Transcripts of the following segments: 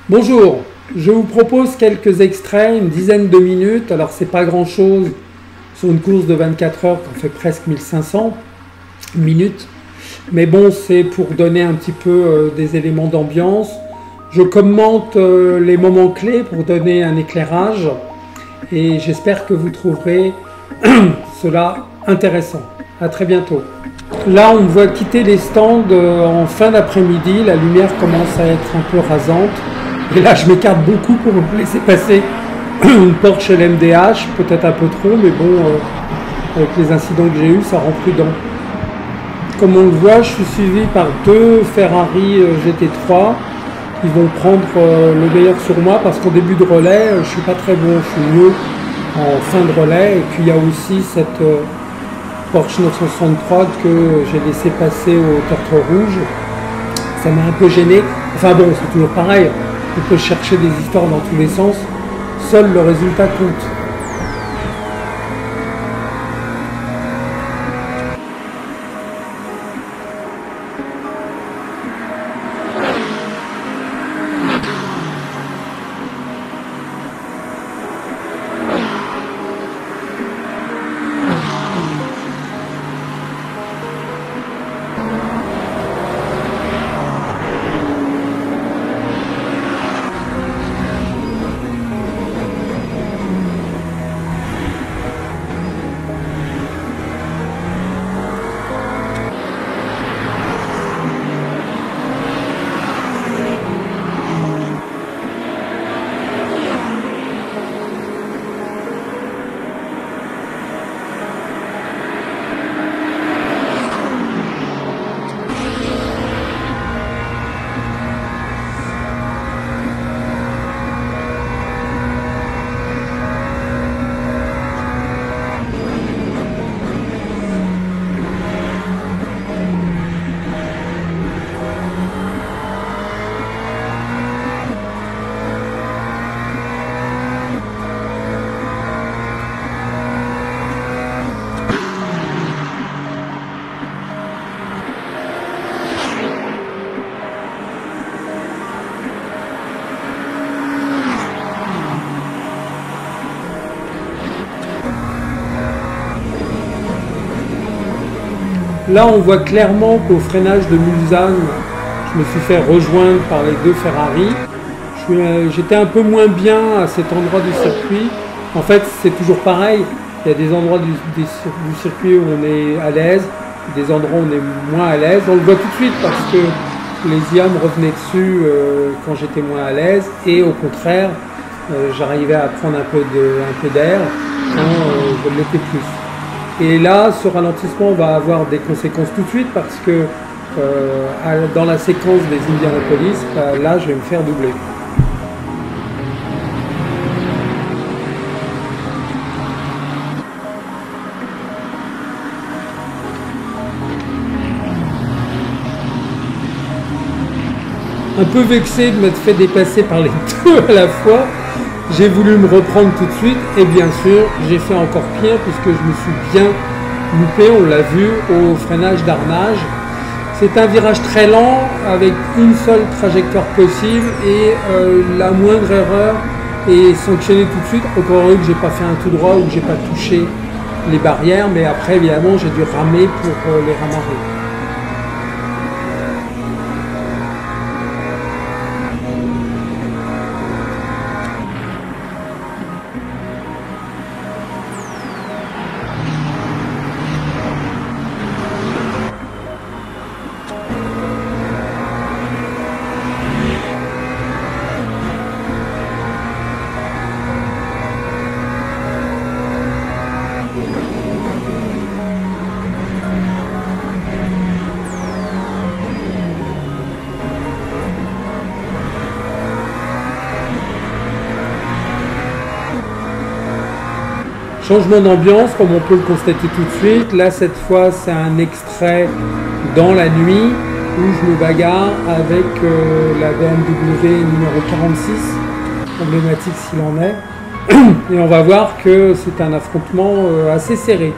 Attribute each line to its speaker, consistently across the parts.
Speaker 1: Bonjour, je vous propose quelques extraits, une dizaine de minutes. Alors c'est pas grand chose sur une course de 24 heures qu'on fait presque 1500 minutes. Mais bon, c'est pour donner un petit peu des éléments d'ambiance. Je commente les moments clés pour donner un éclairage et j'espère que vous trouverez cela intéressant. À très bientôt. Là, on voit quitter les stands en fin d'après-midi. La lumière commence à être un peu rasante. Et là, je m'écarte beaucoup pour laisser passer une Porsche LMDH, peut-être un peu trop, mais bon, avec les incidents que j'ai eus, ça rend prudent. Comme on le voit, je suis suivi par deux Ferrari GT3 qui vont prendre le meilleur sur moi parce qu'au début de relais, je suis pas très bon, je suis mieux en fin de relais. Et puis il y a aussi cette Porsche 963 que j'ai laissé passer au tertre rouge. Ça m'a un peu gêné. Enfin bon, c'est toujours pareil. On peut chercher des histoires dans tous les sens. Seul le résultat compte. Là, on voit clairement qu'au freinage de Mulsanne, je me suis fait rejoindre par les deux Ferrari. J'étais un peu moins bien à cet endroit du circuit. En fait, c'est toujours pareil. Il y a des endroits du circuit où on est à l'aise, des endroits où on est moins à l'aise. On le voit tout de suite parce que les IA me revenaient dessus quand j'étais moins à l'aise. Et au contraire, j'arrivais à prendre un peu d'air quand je ne l'étais plus. Et là, ce ralentissement va avoir des conséquences tout de suite parce que dans la séquence des Indianapolis, là, je vais me faire doubler. Un peu vexé de m'être fait dépasser par les deux à la fois. J'ai voulu me reprendre tout de suite et bien sûr j'ai fait encore pire puisque je me suis bien loupé, on l'a vu, au freinage d'Arnage. C'est un virage très lent avec une seule trajectoire possible et la moindre erreur est sanctionnée tout de suite. Encore heureux que j'ai pas fait un tout droit ou que j'ai pas touché les barrières, mais après évidemment j'ai dû ramer pour les ramarrer. Changement d'ambiance, comme on peut le constater tout de suite. Là, cette fois, c'est un extrait dans la nuit où je me bagarre avec la BMW numéro 46, emblématique s'il en est. Et on va voir que c'est un affrontement assez serré.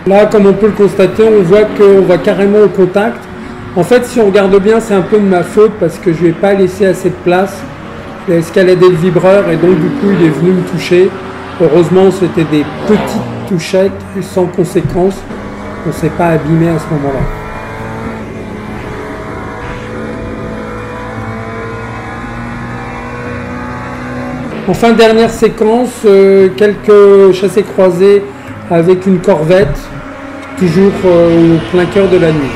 Speaker 1: Là, comme on peut le constater, on voit qu'on va carrément au contact. En fait, si on regarde bien, c'est un peu de ma faute parce que je ne lui ai pas laissé assez de place. J'ai escaladé le vibreur et donc du coup, il est venu me toucher. Heureusement, c'était des petites touchettes et sans conséquence. On ne s'est pas abîmé à ce moment-là. Enfin, dernière séquence, quelques chassés-croisés avec une corvette, toujours au plein cœur de la nuit.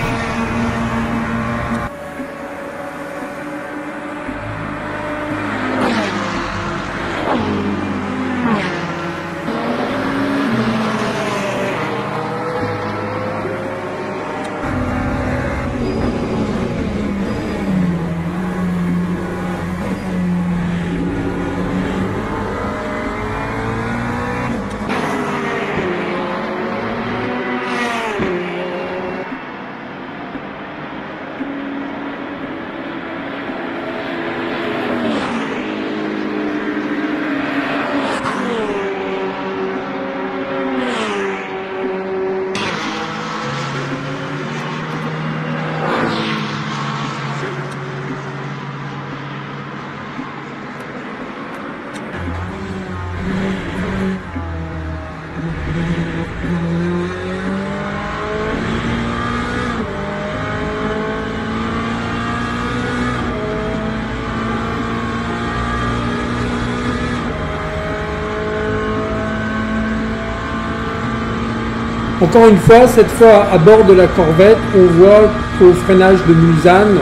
Speaker 1: Encore une fois, cette fois à bord de la corvette, on voit qu'au freinage de Mulsanne,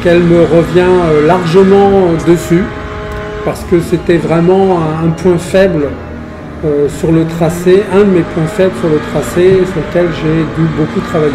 Speaker 1: qu'elle me revient largement dessus, parce que c'était vraiment un point faible sur le tracé, un de mes points faibles sur le tracé, sur lequel j'ai dû beaucoup travailler.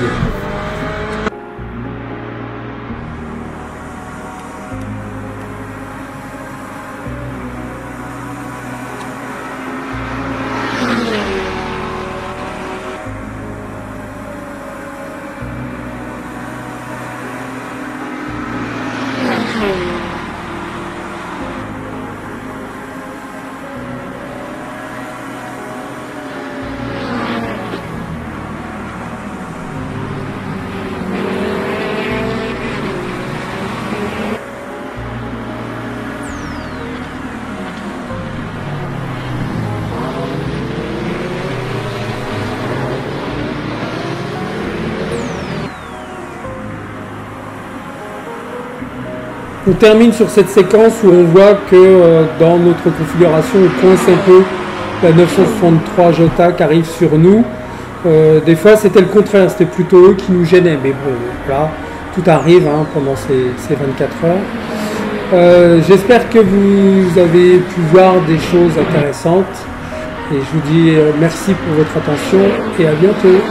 Speaker 1: On termine sur cette séquence où on voit que dans notre configuration, on coince un peu la 963 Jota qui arrive sur nous. Des fois, c'était le contraire, c'était plutôt eux qui nous gênaient. Mais bon, voilà, tout arrive pendant ces 24 heures. J'espère que vous avez pu voir des choses intéressantes. Et je vous dis merci pour votre attention et à bientôt.